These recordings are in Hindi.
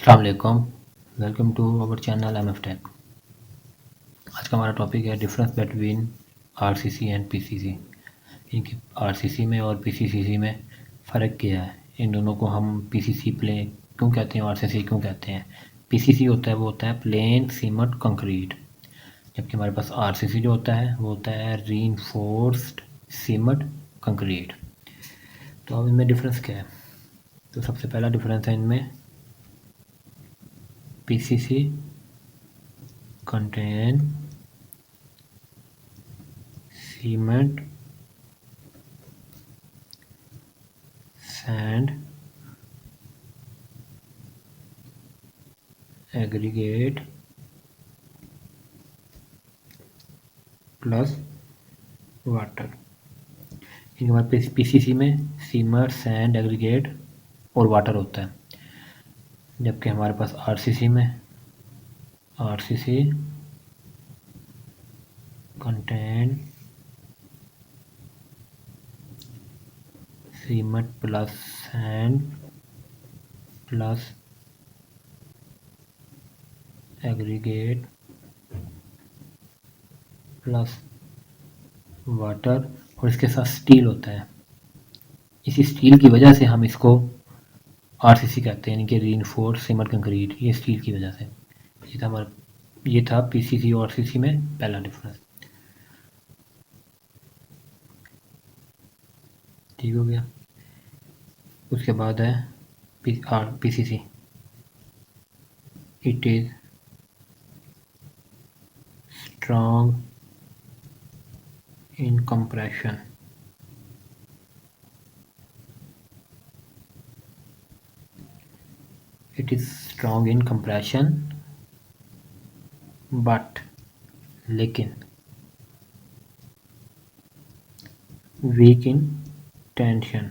अस्सलाम वालेकुम। Welcome to our channel M F tech. आज का हमारा टॉपिक है difference between RCC and PCC. इनकी आरसीसी में और पीसीसी में फ़र्क क्या है, इन दोनों को हम पीसीसी प्ले क्यों कहते हैं, आरसीसी क्यों कहते हैं। पीसीसी होता है वो होता है प्लेन सीमेंट कंक्रीट, जबकि हमारे पास आरसीसी जो होता है वो होता है रीइंफोर्स्ड सीमेंट कंक्रीट। तो अब इनमें डिफरेंस क्या है? तो सबसे पहला डिफरेंस है इनमें PCC contain cement, sand, aggregate plus water. इनके बाद पीसीसी में सीमेंट, सैंड, एग्रीगेट और वाटर होता है, जबकि हमारे पास आरसीसी में RCC contain cement plus sand plus aggregate plus water और इसके साथ स्टील होता है। इसी स्टील की वजह से हम इसको आरसीसी कहते हैं, यानी कि रीइंफोर्स्ड सीमेंट कंक्रीट। ये स्टील की वजह से। ये था पीसीसी और आरसीसी में पहला डिफरेंस। ठीक हो गया। उसके बाद है PCC. It is strong in compression. It is strong in compression but, लेकिन वीक इन टेंशन।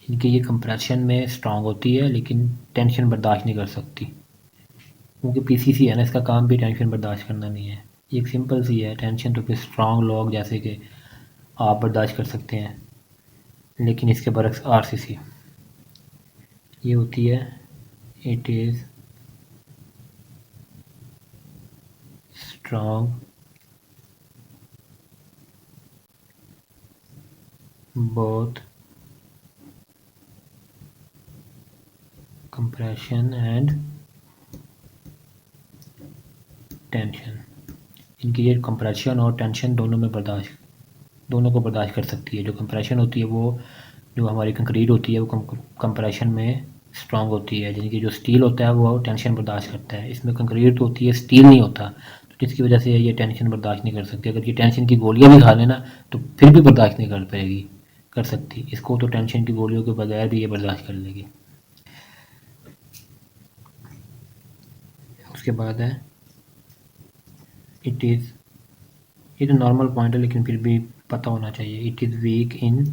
इनकी ये कंप्रेशन में स्ट्रॉन्ग होती है लेकिन टेंशन बर्दाश्त नहीं कर सकती, क्योंकि पीसीसी है ना, इसका काम भी टेंशन बर्दाश्त करना नहीं है। एक सिंपल सी है। टेंशन तो फिर स्ट्रॉन्ग लोग जैसे कि आप बर्दाश्त कर सकते हैं, लेकिन इसके बरक्स आरसीसी ये होती है it is strong both compression and tension. इनकी ये कंप्रेशन और टेंशन दोनों को बर्दाश्त कर सकती है। जो कंप्रेशन होती है वो, जो हमारी कंक्रीट होती है वो कंप्रेशन में स्ट्रांग होती है, यानी कि जो स्टील होता है वो टेंशन बर्दाश्त करता है। इसमें कंक्रीट होती है, स्टील नहीं होता, तो जिसकी वजह से ये टेंशन बर्दाश्त नहीं कर सकती। अगर ये टेंशन की गोलियां भी खा लेना तो फिर भी बर्दाश्त नहीं कर सकती इसको। तो टेंशन की गोलियों के बगैर भी ये बर्दाश्त कर लेगी। उसके बाद है इट इज़, ये तो नॉर्मल पॉइंट है लेकिन फिर भी पता होना चाहिए। It is week in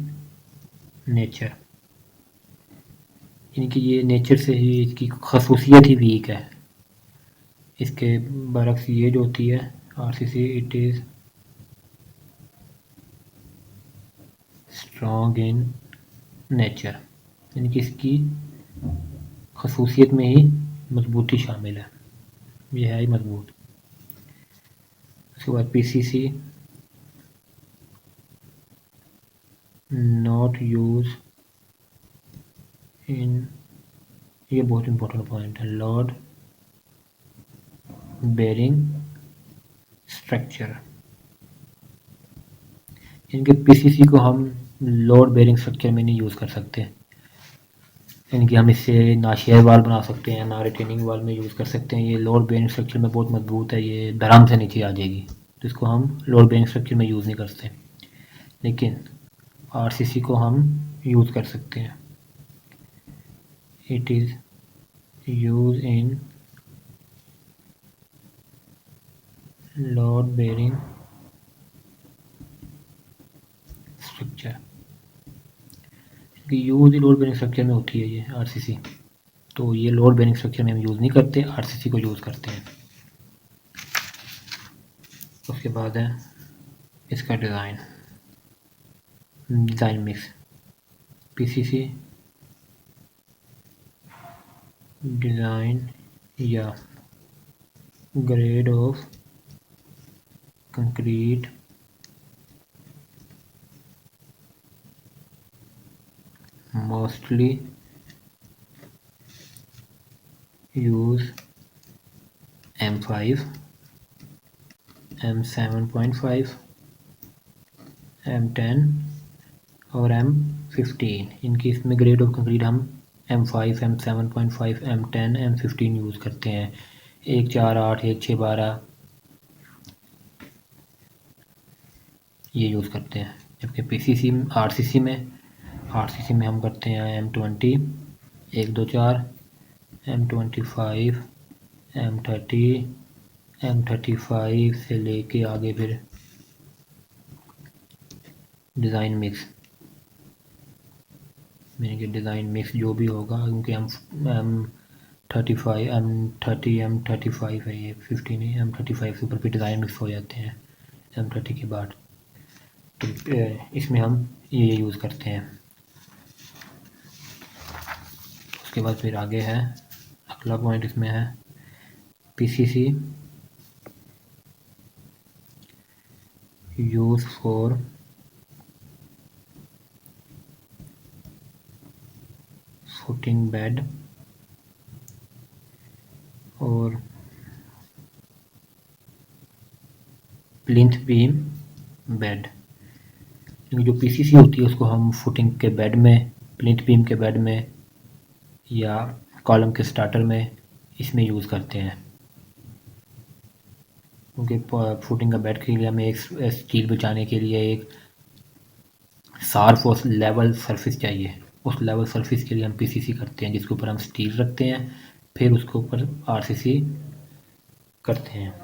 nature, इनकी ये नेचर से ही इसकी खसूसियत ही वीक है। इसके बरक्स ये जो होती है RCC, it is strong in nature, यानी कि इसकी खसूसियत में ही मजबूती शामिल है, ये है ही मजबूत। उसके बाद पीसीसी नॉट यूज इन, ये बहुत इंपॉर्टेंट पॉइंट है, लोड बेरिंग स्ट्रक्चर। इनके पीसीसी को हम लोड बेरिंग स्ट्रक्चर में नहीं यूज़ कर सकते, इनकी हम इससे ना शेयर वाल बना सकते हैं ना रिटेनिंग वाल में यूज़ कर सकते हैं। ये लोड बेरिंग स्ट्रक्चर में बहुत मजबूत है, ये धड़ाम से नीचे आ जाएगी, तो इसको हम लोड बेरिंग स्ट्रक्चर में यूज़ नहीं करते। लेकिन आरसीसी को हम यूज़ कर सकते हैं। It is use in load bearing structure, use ही लोड बेरिंग स्ट्रक्चर में होती है ये आरसीसी, तो ये लोड बेरिंग स्ट्रक्चर में हम यूज़ नहीं करते, आरसीसी को यूज़ करते हैं। उसके बाद है इसका डिज़ाइन मिक्स। पीसीसी डिज़ाइन या grade of concrete mostly use M5, M7.5, M10 और M15। इनकी इसमें ग्रेड ऑफ कंक्रीट हम M5, M7.5, M10, M15 use करते हैं। 1, 4, 8, 1, 6, 12 ये यूज़ करते हैं। जबकि PCC RCC में हम करते हैं M20, 1, 2, 4, M25, M30, M35 से लेके आगे फिर डिज़ाइन मिक्स, यानी कि डिज़ाइन मिक्स जो भी होगा, क्योंकि M35 M35 है, ये 15 है, M35 से ऊपर फिर डिज़ाइन मिक्स हो जाते हैं M30 के बाद। तो इसमें हम ये यूज़ करते हैं। उसके बाद फिर आगे है अगला पॉइंट, इसमें है PCC use for footing bed और प्लिंथ बीम बेड। जो PCC होती है उसको हम फुटिंग के बेड में, प्लिंथ बीम के बेड में या कॉलम के स्टार्टर में इसमें यूज़ करते हैं। क्योंकि फुटिंग का बेड के लिए हमें एक स्टील बचाने के लिए एक शार्प और लेवल सरफेस चाहिए। उस लेवल सरफेस के लिए हम PCC करते हैं, जिसके ऊपर हम स्टील रखते हैं, फिर उसके ऊपर RCC करते हैं।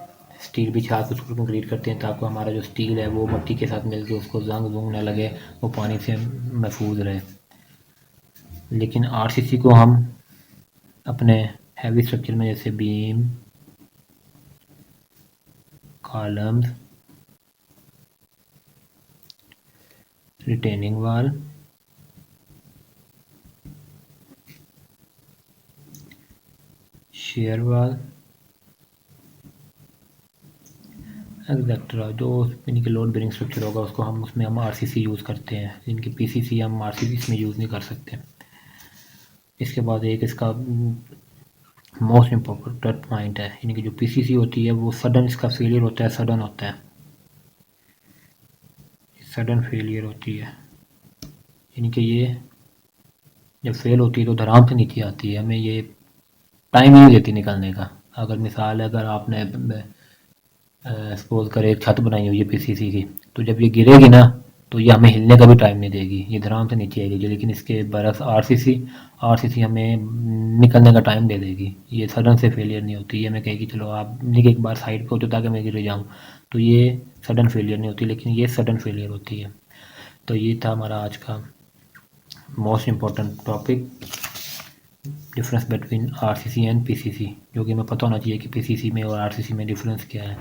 स्टील बिछा के उसको कंक्रीट करते हैं ताकि हमारा जो स्टील है वो मिट्टी के साथ मिलकर उसको जंग वंग ना लगे, वो पानी से महफूज रहे। लेकिन RCC को हम अपने हैवी स्ट्रक्चर में, जैसे बीम, कॉलम्स, रिटेनिंग वाल, शेयर वाल, एक्सेट्रा, जो यानी कि लोड बेरिंग स्ट्रक्चर होगा उसको उसमें हम RCC यूज़ करते हैं। इनकी PCC हम RCC इसमें यूज़ नहीं कर सकते। इसके बाद एक इसका मोस्ट इम्पोर्टेंट पॉइंट है, यानी कि जो PCC होती है वो सडन इसका फेलियर होता है, सडन होता है, सडन फेलियर होती है। यानी कि ये जब फेल होती है तो धड़ाम से नीचे आती है, हमें ये टाइम ही नहीं देती निकलने का। अगर मिसाल है, अगर आपने सपोज करें एक छत बनाई हुई है PCC की, तो जब ये गिरेगी ना तो ये हमें हिलने का भी टाइम नहीं देगी, ये धड़ाम से नीचे आएगी। लेकिन इसके बरस RCC हमें निकलने का टाइम दे देगी। ये सडन से फेलियर नहीं होती, ये हमें कहेगी चलो आप नहीं, एक बार साइड पे हो तो ताकि मैं गिर जाऊँ, तो ये सडन फेलियर नहीं होती। लेकिन ये सडन फेलियर होती है। तो ये था हमारा आज का most important topic, difference between RCC and PCC, जो कि हमें पता होना चाहिए कि PCC में और RCC में डिफरेंस क्या है।